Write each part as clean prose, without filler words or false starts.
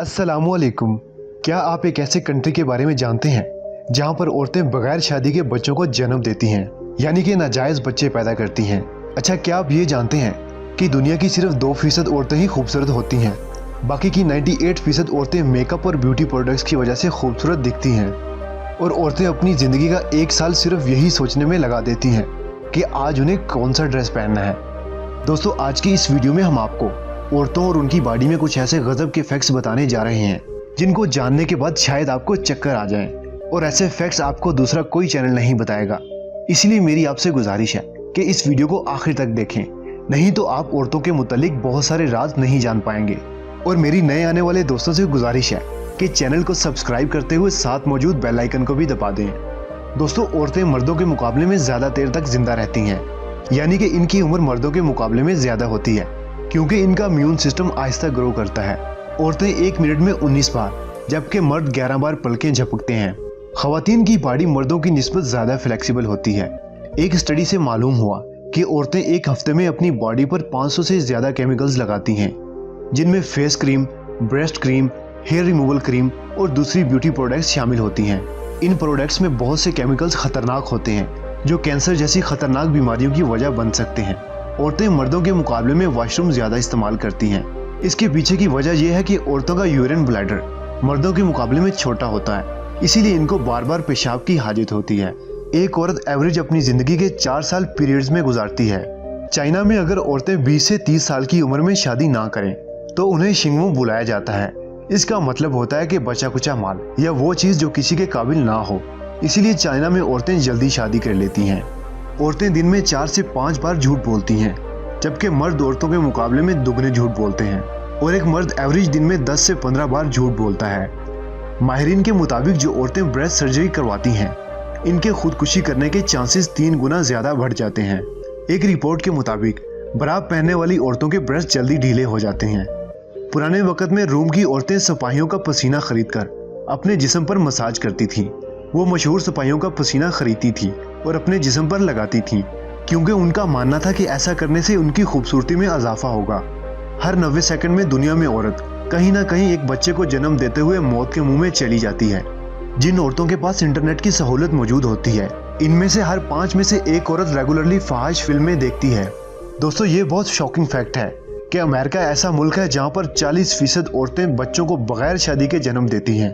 अस्सलामुअलैकुम। क्या आप एक ऐसे कंट्री के बारे में जानते हैं जहां पर औरतें बगैर शादी के बच्चों को जन्म देती हैं, यानी कि नाजायज़ बच्चे पैदा करती हैं? अच्छा, क्या आप ये जानते हैं कि दुनिया की सिर्फ 2% औरतें ही खूबसूरत होती हैं, बाकी की 98% औरतें मेकअप और ब्यूटी प्रोडक्ट्स की वजह से खूबसूरत दिखती हैं? और औरतें अपनी ज़िंदगी का 1 साल सिर्फ यही सोचने में लगा देती हैं कि आज उन्हें कौन सा ड्रेस पहनना है। दोस्तों, आज की इस वीडियो में हम आपको औरतों और उनकी बॉडी में कुछ ऐसे गजब के फैक्ट्स बताने जा रहे हैं जिनको जानने के बाद शायद आपको चक्कर आ जाए, और ऐसे फैक्ट्स आपको दूसरा कोई चैनल नहीं बताएगा। इसलिए मेरी आपसे गुजारिश है कि इस वीडियो को आखिर तक देखें, नहीं तो आप औरतों के मुतालिक बहुत सारे राज नहीं जान पाएंगे। और मेरी नए आने वाले दोस्तों से गुजारिश है कि चैनल को सब्सक्राइब करते हुए साथ मौजूद बेल आइकन को भी दबा दें। दोस्तों, औरतें मर्दों के मुकाबले में ज़्यादा देर तक जिंदा रहती हैं, यानी कि इनकी उम्र मर्दों के मुकाबले में ज़्यादा होती है क्योंकि इनका इम्यून सिस्टम आहिस्ता ग्रो करता है। औरतें 1 मिनट में 19 बार जबकि मर्द 11 बार पलकें झपकते हैं। ख़वातीन की बॉडी मर्दों की निस्बत ज़्यादा फ्लेक्सिबल होती है। एक स्टडी से मालूम हुआ कि औरतें एक हफ्ते में अपनी बॉडी पर 500 से ज़्यादा केमिकल्स लगाती हैं, जिनमें face cream, breast cream, hair removal cream और दूसरी ब्यूटी प्रोडक्ट्स शामिल होती हैं। इन प्रोडक्ट्स में बहुत से केमिकल्स खतरनाक होते हैं जो कैंसर जैसी खतरनाक बीमारियों की वजह बन सकते हैं। औरतें मर्दों के मुकाबले में वॉशरूम ज़्यादा इस्तेमाल करती हैं। इसके पीछे की वजह यह है कि औरतों का यूरिन ब्लैडर मर्दों के मुकाबले में छोटा होता है, इसीलिए इनको बार बार पेशाब की हाजत होती है। एक औरत एवरेज अपनी ज़िंदगी के 4 साल पीरियड्स में गुजारती है। चाइना में अगर औरतें 20 से 30 साल की उम्र में शादी ना करें तो उन्हें शिंगमू बुलाया जाता है। इसका मतलब होता है कि बचा कुचा माल या वो चीज़ जो किसी के काबिल ना हो। इसीलिए चाइना में औरतें जल्दी शादी कर लेती हैं। औरतें दिन में 4 से 5 बार झूठ बोलती हैं, जबकि मर्द औरतों के मुकाबले में दुगने झूठ बोलते हैं, और एक मर्द एवरेज दिन में 10 से 15 बार झूठ बोलता है। माहिरीन के मुताबिक जो औरतें ब्रेस्ट सर्जरी करवाती हैं, इनके खुदकुशी करने के चांसेस 3 गुना ज़्यादा बढ़ जाते हैं। एक रिपोर्ट के मुताबिक बरा पहनने वाली औरतों के ब्रेस्ट जल्दी ढीले हो जाते हैं। पुराने वक्त में रोम की औरतें सिपाहियों का पसीना खरीदकर अपने जिस्म पर मसाज करती थीं। वो मशहूर सिपाहियों का पसीना खरीदती थी और अपने जिस्म पर लगाती थीं, क्योंकि उनका मानना था कि ऐसा करने से उनकी खूबसूरती में इजाफा होगा। हर 90 सेकंड में दुनिया में औरत कहीं ना कहीं एक बच्चे को जन्म देते हुए मौत के मुंह में चली जाती है। जिन औरतों के पास इंटरनेट की सहूलत मौजूद होती है, इनमें से हर 5 में से एक औरत रेगुलरली फाहिश फिल्में देखती है। दोस्तों, ये बहुत शॉकिंग फैक्ट है कि अमेरिका ऐसा मुल्क है जहाँ पर 40% औरतें बच्चों को बगैर शादी के जन्म देती हैं,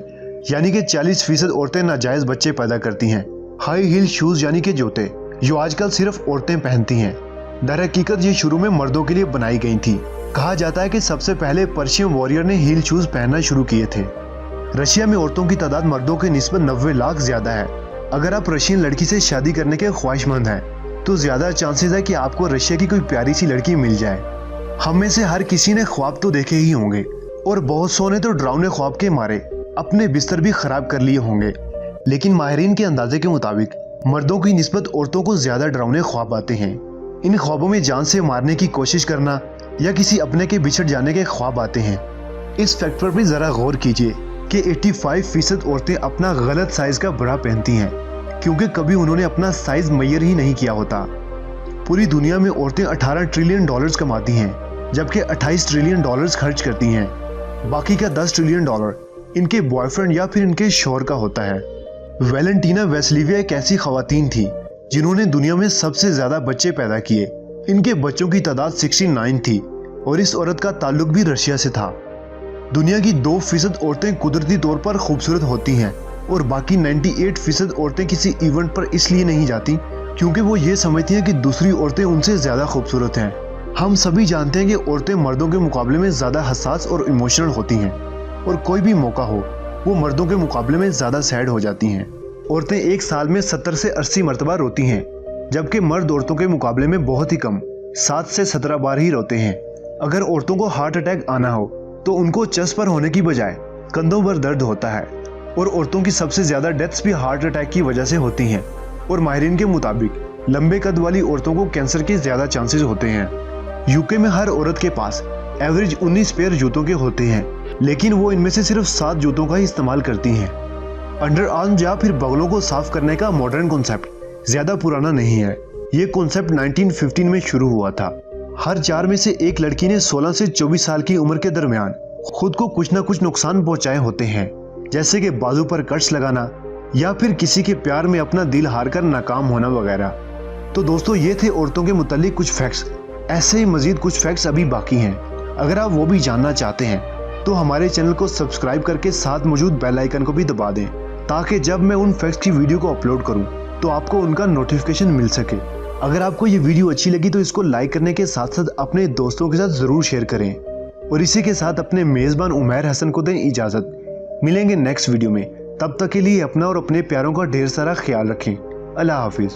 यानी कि 40% औरतें नाजायज़ बच्चे पैदा करती हैं। हाई हील शूज़ यानी कि जूते जो आजकल सिर्फ औरतें पहनती हैं, दर हकीकत ये शुरू में मर्दों के लिए बनाई गई थी। कहा जाता है कि सबसे पहले पर्शियन वॉरियर ने हील शूज़ पहनना शुरू किए थे। रशिया में औरतों की तादाद मर्दों के निस्बत 90 लाख ज़्यादा है। अगर आप रशियन लड़की से शादी करने के ख्वाहिशमंद हैं तो ज़्यादा चांसेस है कि आपको रशिया की कोई प्यारी सी लड़की मिल जाए। हम में से हर किसी ने ख्वाब तो देखे ही होंगे, और बहुत सौ ने तो डरावने ख्वाब के मारे अपने बिस्तर भी खराब कर लिए होंगे। लेकिन माहिरीन के अंदाजे के मुताबिक मर्दों की निस्बत औरतों को ज़्यादा डरावने ख्वाब आते हैं। इन ख्वाबों में जान से मारने की कोशिश करना या किसी अपने के बिछड़ जाने के ख्वाब आते हैं। इस फैक्ट पर भी ज़रा गौर कीजिए कि 85% औरतें अपना गलत साइज़ का बड़ा पहनती हैं, क्योंकि कभी उन्होंने अपना साइज़ मैयर ही नहीं किया होता। पूरी दुनिया में औरतें 18 ट्रिलियन डॉलर्स कमाती हैं, जबकि 28 ट्रिलियन डॉलर्स खर्च करती हैं। बाकी का 10 ट्रिलियन डॉलर इनके बॉयफ्रेंड या फिर इनके शौहर का होता है। वैलेंटीना वेस्लिविया एक ऐसी खवातीन थी जिन्होंने दुनिया में सबसे ज़्यादा बच्चे पैदा किए। इनके बच्चों की तादाद 69 थी, और इस औरत का ताल्लुक भी रशिया से था। दुनिया की 2% औरतें कुदरती तौर पर खूबसूरत होती हैं, और बाकी 98% औरतें किसी इवेंट पर इसलिए नहीं जाती क्योंकि वो ये समझती हैं कि दूसरी औरतें उनसे ज़्यादा खूबसूरत हैं। हम सभी जानते हैं कि औरतें मर्दों के मुकाबले में ज़्यादा हसास और इमोशनल होती हैं, और कोई भी मौका हो वो मर्दों के मुकाबले में ज़्यादा सैड हो जाती हैं। औरतें एक साल में 70 से 80 मरतबा रोती हैं, जबकि मर्द औरतों के मुकाबले में बहुत ही कम 7 से 17 बार ही रोते हैं। अगर औरतों को हार्ट अटैक आना हो तो उनको चेस्ट पर होने की बजाय कंधों पर दर्द होता है, और औरतों की सबसे ज़्यादा डेथ्स भी हार्ट अटैक की वजह से होती हैं। और माहिरीन के मुताबिक लंबे कद वाली औरतों को कैंसर के ज़्यादा चांसेस होते हैं। यूके में हर औरत के पास एवरेज 19 पेयर जूतों के होते हैं, लेकिन वो इनमें से सिर्फ 7 जूतों का ही इस्तेमाल करती हैं। अंडर आर्म या फिर बगलों को साफ करने का मॉडर्न कॉन्सेप्ट ज़्यादा पुराना नहीं है। ये कॉन्सेप्ट 1915 में शुरू हुआ था। हर 4 में से एक लड़की ने 16 से 24 साल की उम्र के दरमियान खुद को कुछ ना कुछ नुकसान पहुंचाए होते हैं, जैसे कि बाजू पर कट्स लगाना या फिर किसी के प्यार में अपना दिल हार कर नाकाम होना वगैरह। तो दोस्तों ये थे औरतों के मुतालिक कुछ फैक्ट्स। ऐसे ही मजीद कुछ फैक्ट्स अभी बाकी हैं। अगर आप वो भी जानना चाहते हैं तो हमारे चैनल को सब्सक्राइब करके साथ मौजूद बेल आइकन को भी दबा दें, ताकि जब मैं उन फैक्ट्स की वीडियो को अपलोड करूं तो आपको उनका नोटिफिकेशन मिल सके। अगर आपको ये वीडियो अच्छी लगी तो इसको लाइक करने के साथ साथ अपने दोस्तों के साथ ज़रूर शेयर करें। और इसी के साथ अपने मेज़बान उमैर हसन को दें इजाज़त। मिलेंगे नेक्स्ट वीडियो में, तब तक के लिए अपना और अपने प्यारों का ढेर सारा ख्याल रखें। अल्लाह हाफिज़।